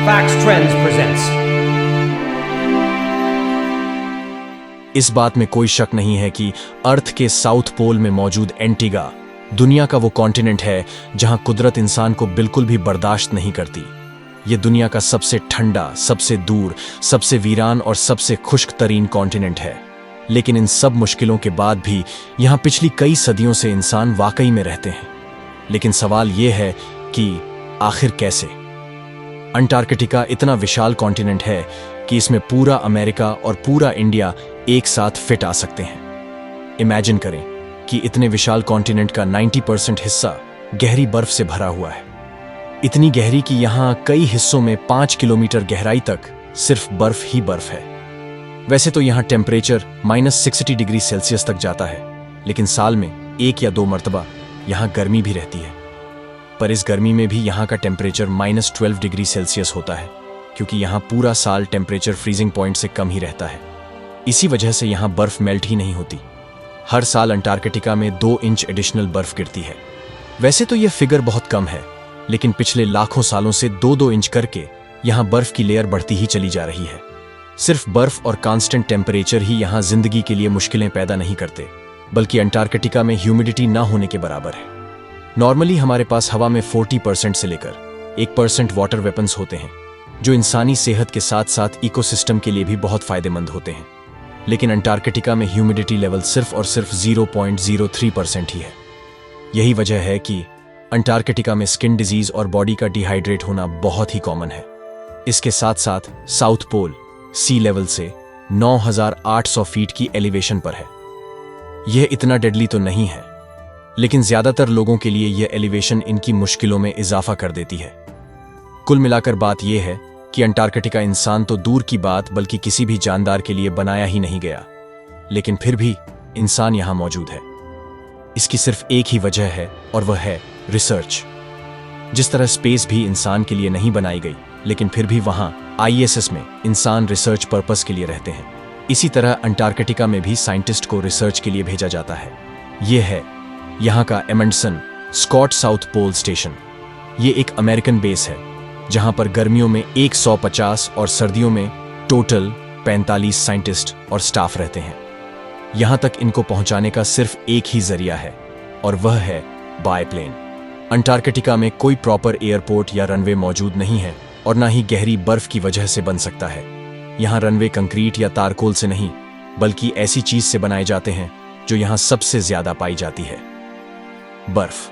Facts Trends presents. इस बात में कोई शक नहीं है कि अर्थ के साउथ पोल में मौजूद एंटीगा दुनिया का वो कॉन्टिनेंट है जहां कुदरत इंसान को बिल्कुल भी बर्दाश्त नहीं करती। ये दुनिया का सबसे ठंडा, सबसे दूर, सबसे वीरान और सबसे खुश्क तरीन कॉन्टिनेंट है। लेकिन इन सब मुश्किलों के बाद भी यहां पिछली कई सदियों से इंसान वाकई में रहते हैं। लेकिन सवाल ये है कि आखिर कैसे? अंटार्कटिका इतना विशाल कॉन्टिनेंट है कि इसमें पूरा अमेरिका और पूरा इंडिया एक साथ फिट आ सकते हैं। इमेजिन करें कि इतने विशाल कॉन्टिनेंट का 90% हिस्सा गहरी बर्फ से भरा हुआ है। इतनी गहरी कि यहां कई हिस्सों में 5 किलोमीटर गहराई तक सिर्फ बर्फ ही बर्फ है। वैसे तो यहां टेम्परेचर -60 डिग्री सेल्सियस तक जाता है, लेकिन साल में 1 या 2 मरतबा यहां गर्मी भी रहती है। पर इस गर्मी में भी यहाँ का टेम्परेचर -12 डिग्री सेल्सियस होता है, क्योंकि यहाँ पूरा साल टेम्परेचर फ्रीजिंग पॉइंट से कम ही रहता है। इसी वजह से यहाँ बर्फ मेल्ट ही नहीं होती। हर साल अंटार्कटिका में 2 इंच एडिशनल बर्फ गिरती है। वैसे तो यह फिगर बहुत कम है, लेकिन पिछले लाखों सालों से 2-2 इंच करके यहाँ बर्फ की लेयर बढ़ती ही चली जा रही है। सिर्फ बर्फ और कांस्टेंट टेम्परेचर ही यहाँ जिंदगी के लिए मुश्किलें पैदा नहीं करते, बल्कि अंटार्कटिका में ह्यूमिडिटी ना होने के बराबर है। नॉर्मली हमारे पास हवा में 40% से लेकर 1% वाटर वेपन्स होते हैं, जो इंसानी सेहत के साथ साथ इकोसिस्टम के लिए भी बहुत फायदेमंद होते हैं। लेकिन अंटार्कटिका में ह्यूमिडिटी लेवल सिर्फ और सिर्फ 0.03% ही है। यही वजह है कि अंटार्कटिका में स्किन डिजीज और बॉडी का डिहाइड्रेट होना बहुत ही कॉमन है। इसके साथ साथ साउथ पोल सी लेवल से 9,800 फीट की एलिवेशन पर है। यह इतना डेडली तो नहीं है, लेकिन ज्यादातर लोगों के लिए यह एलिवेशन इनकी मुश्किलों में इजाफा कर देती है। कुल मिलाकर बात यह है कि अंटार्कटिका इंसान तो दूर की बात बल्कि किसी भी जानदार के लिए बनाया ही नहीं गया, लेकिन फिर भी इंसान यहां मौजूद है। इसकी सिर्फ एक ही वजह है, और वह है रिसर्च। जिस तरह स्पेस भी इंसान के लिए नहीं बनाई गई, लेकिन फिर भी वहां ISS में इंसान रिसर्च पर्पस के लिए रहते हैं, इसी तरह अंटार्कटिका में भी साइंटिस्ट को रिसर्च के लिए भेजा जाता है। यह है यहाँ का Amundsen Scott South Pole station. ये एक अमेरिकन बेस है, जहां पर गर्मियों में 150 और सर्दियों में टोटल 45 साइंटिस्ट और स्टाफ रहते हैं। यहां तक इनको पहुंचाने का सिर्फ एक ही जरिया है, और वह है बाय प्लेन। अंटार्कटिका में कोई प्रॉपर एयरपोर्ट या रनवे मौजूद नहीं है, और ना ही गहरी बर्फ की वजह से बन सकता है। यहाँ रनवे कंक्रीट या तारकोल से नहीं, बल्कि ऐसी चीज से बनाए जाते हैं जो यहाँ सबसे ज्यादा पाई जाती है, बर्फ।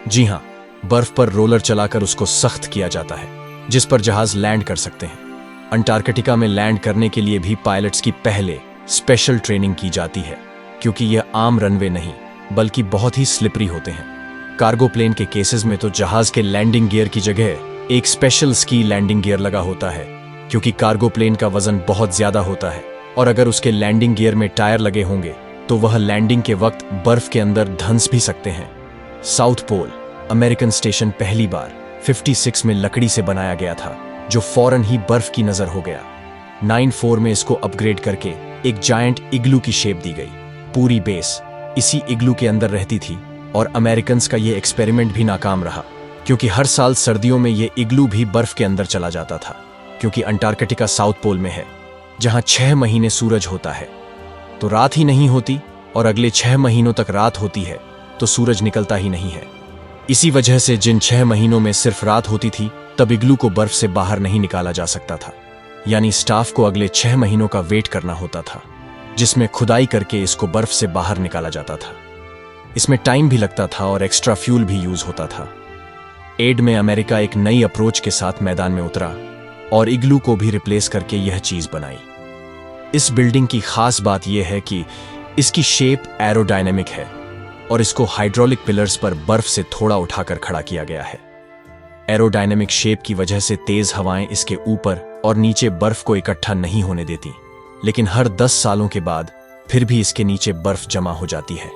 जी हां, बर्फ पर रोलर चलाकर उसको सख्त किया जाता है, जिस पर जहाज लैंड कर सकते हैं। अंटार्कटिका में लैंड करने के लिए भी पायलट्स की पहले स्पेशल ट्रेनिंग की जाती है, क्योंकि यह आम रनवे नहीं बल्कि बहुत ही स्लिपरी होते हैं। कार्गो प्लेन के केसेस में तो जहाज के लैंडिंग गियर की जगह एक स्पेशल स्की लैंडिंग गियर लगा होता है, क्योंकि कार्गो प्लेन का वजन बहुत ज्यादा होता है, और अगर उसके लैंडिंग गियर में टायर लगे होंगे तो वह लैंडिंग के वक्त बर्फ के अंदर धंस भी सकते हैं। साउथ पोल अमेरिकन स्टेशन पहली बार 56 में लकड़ी से बनाया गया था, जो फौरन ही बर्फ की नजर हो गया। 94 में इसको अपग्रेड करके एक जायंट इग्लू की शेप दी गई। पूरी बेस इसी इग्लू के अंदर रहती थी, और अमेरिकन्स का यह एक्सपेरिमेंट भी नाकाम रहा, क्योंकि हर साल सर्दियों में यह इग्लू भी बर्फ के अंदर चला जाता था। क्योंकि अंटार्कटिका साउथ पोल में है, जहां 6 महीने सूरज होता है, तो रात ही नहीं होती, और अगले 6 महीनों तक रात होती है तो सूरज निकलता ही नहीं है। इसी वजह से जिन 6 महीनों में सिर्फ रात होती थी, तब इग्लू को बर्फ से बाहर नहीं निकाला जा सकता था। यानी स्टाफ को अगले 6 महीनों का वेट करना होता था, जिसमें खुदाई करके इसको बर्फ से बाहर निकाला जाता था। इसमें टाइम भी लगता था और एक्स्ट्रा फ्यूल भी यूज होता था। एड में अमेरिका एक नई अप्रोच के साथ मैदान में उतरा और इग्लू को भी रिप्लेस करके यह चीज बनाई। इस बिल्डिंग की खास बात यह है कि इसकी शेप एरोडायनेमिक है, और इसको हाइड्रोलिक पिलर्स पर बर्फ से थोड़ा उठाकर खड़ा किया गया है। एरोडायनेमिक शेप की वजह से तेज हवाएं इसके ऊपर और नीचे बर्फ को इकट्ठा नहीं होने देती, लेकिन हर 10 सालों के बाद फिर भी इसके नीचे बर्फ जमा हो जाती है।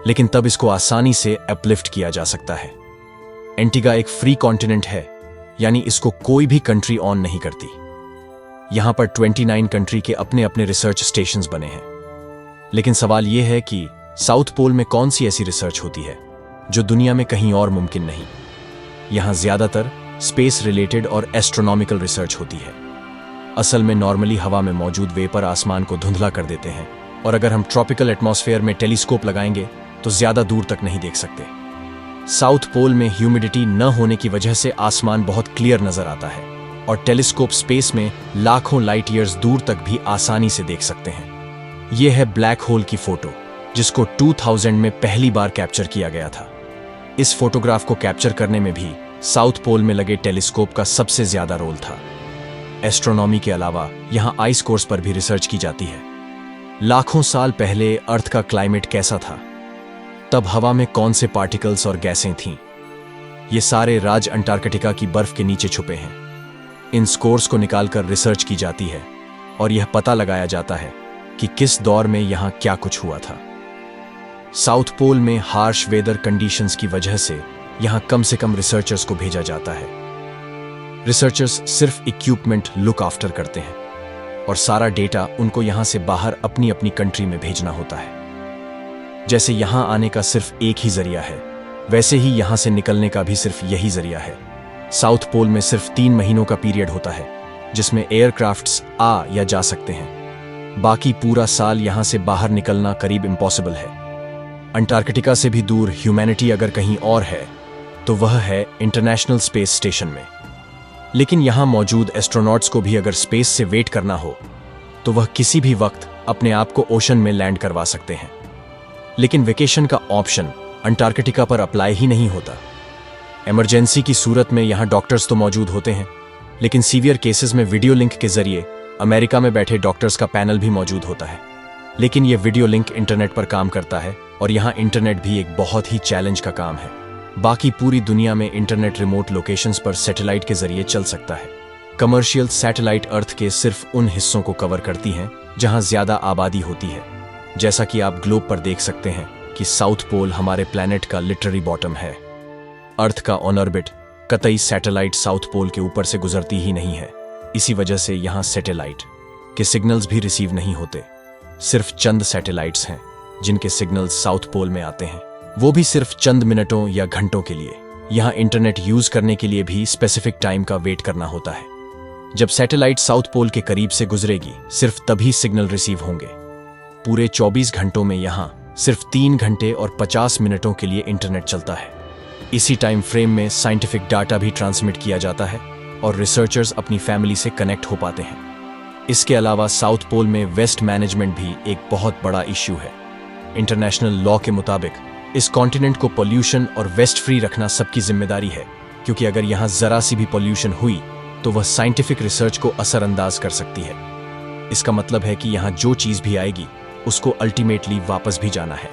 लेकिन तब इसको आसानी से अपलिफ्ट किया जा सकता है। एंटीगा एक फ्री कॉन्टिनेंट है, यानी इसको कोई भी कंट्री ऑन नहीं करती। यहां पर 29 कंट्री के अपने अपने रिसर्च स्टेशंस बने हैं। लेकिन सवाल यह है कि साउथ पोल में कौन सी ऐसी रिसर्च होती है जो दुनिया में कहीं और मुमकिन नहीं। यहां ज्यादातर स्पेस रिलेटेड और एस्ट्रोनॉमिकल रिसर्च होती है। असल में नॉर्मली हवा में मौजूद वेपर आसमान को धुंधला कर देते हैं, और अगर हम ट्रॉपिकल एटमॉस्फेयर में टेलीस्कोप लगाएंगे तो ज्यादा दूर तक नहीं देख सकते। साउथ पोल में ह्यूमिडिटी न होने की वजह से आसमान बहुत क्लियर नजर आता है, और टेलीस्कोप स्पेस में लाखों लाइट ईयर्स दूर तक भी आसानी से देख सकते हैं। यह है ब्लैक होल की फोटो, जिसको 2000 में पहली बार कैप्चर किया गया था। इस फोटोग्राफ को कैप्चर करने में भी साउथ पोल में लगे टेलीस्कोप का सबसे ज्यादा रोल था। एस्ट्रोनॉमी के अलावा यहां आइस कोर्स पर भी रिसर्च की जाती है। लाखों साल पहले अर्थ का क्लाइमेट कैसा था, तब हवा में कौन से पार्टिकल्स और गैसें थीं, ये सारे राज अंटार्कटिका की बर्फ के नीचे छुपे हैं। इन स्कोर्स को निकालकर रिसर्च की जाती है और यह पता लगाया जाता है कि किस दौर में यहां क्या कुछ हुआ था। साउथ पोल में हार्श वेदर कंडीशंस की वजह से यहां कम से कम रिसर्चर्स को भेजा जाता है। रिसर्चर्स सिर्फ इक्विपमेंट लुक आफ्टर करते हैं, और सारा डेटा उनको यहां से बाहर अपनी अपनी कंट्री में भेजना होता है। जैसे यहां आने का सिर्फ एक ही जरिया है, वैसे ही यहां से निकलने का भी सिर्फ यही जरिया है। साउथ पोल में सिर्फ 3 महीनों का पीरियड होता है जिसमें एयरक्राफ्ट्स आ या जा सकते हैं। बाकी पूरा साल यहां से बाहर निकलना करीब इम्पॉसिबल है। अंटार्कटिका से भी दूर ह्यूमैनिटी अगर कहीं और है तो वह है इंटरनेशनल स्पेस स्टेशन में। लेकिन यहां मौजूद एस्ट्रोनॉट्स को भी अगर स्पेस से वेट करना हो तो वह किसी भी वक्त अपने आप को ओशन में लैंड करवा सकते हैं। लेकिन वेकेशन का ऑप्शन अंटार्कटिका पर अप्लाई ही नहीं होता। इमरजेंसी की सूरत में यहां डॉक्टर्स तो मौजूद होते हैं, लेकिन सीवियर केसेस में वीडियो लिंक के जरिए अमेरिका में बैठे डॉक्टर्स का पैनल भी मौजूद होता है। लेकिन यह वीडियो लिंक इंटरनेट पर काम करता है, और यहां इंटरनेट भी एक बहुत ही चैलेंज का काम है। बाकी पूरी दुनिया में इंटरनेट रिमोट लोकेशंस पर सैटेलाइट के जरिए चल सकता है। कमर्शियल सैटेलाइट अर्थ के सिर्फ उन हिस्सों को कवर करती हैं जहां ज्यादा आबादी होती है। जैसा कि आप ग्लोब पर देख सकते हैं कि साउथ पोल हमारे प्लैनेट का लिटररी बॉटम है। अर्थ का ऑन ऑर्बिट कतई सैटेलाइट साउथ पोल के ऊपर से गुजरती ही नहीं है। इसी वजह से यहां सैटेलाइट के सिग्नल्स भी रिसीव नहीं होते। सिर्फ चंद सैटेलाइट्स हैं जिनके सिग्नल्स साउथ पोल में आते हैं, वो भी सिर्फ चंद मिनटों या घंटों के लिए। यहां इंटरनेट यूज करने के लिए भी स्पेसिफिक टाइम का वेट करना होता है। जब सैटेलाइट साउथ पोल के करीब से गुजरेगी, सिर्फ तभी सिग्नल रिसीव होंगे। पूरे 24 घंटों में यहां सिर्फ 3 घंटे और 50 मिनटों के लिए इंटरनेट चलता है। इसी टाइम फ्रेम में साइंटिफिक डाटा भी ट्रांसमिट किया जाता है और रिसर्चर्स अपनी फैमिली से कनेक्ट हो पाते हैं। इसके अलावा साउथ पोल में वेस्ट मैनेजमेंट भी एक बहुत बड़ा इश्यू है। इंटरनेशनल लॉ के मुताबिक इस कॉन्टिनेंट को पोल्यूशन और वेस्ट फ्री रखना सबकी जिम्मेदारी है, क्योंकि अगर यहाँ जरा सी भी पोल्यूशन हुई तो वह साइंटिफिक रिसर्च को असरअंदाज कर सकती है। इसका मतलब है कि यहाँ जो चीज भी आएगी उसको अल्टीमेटली वापस भी जाना है।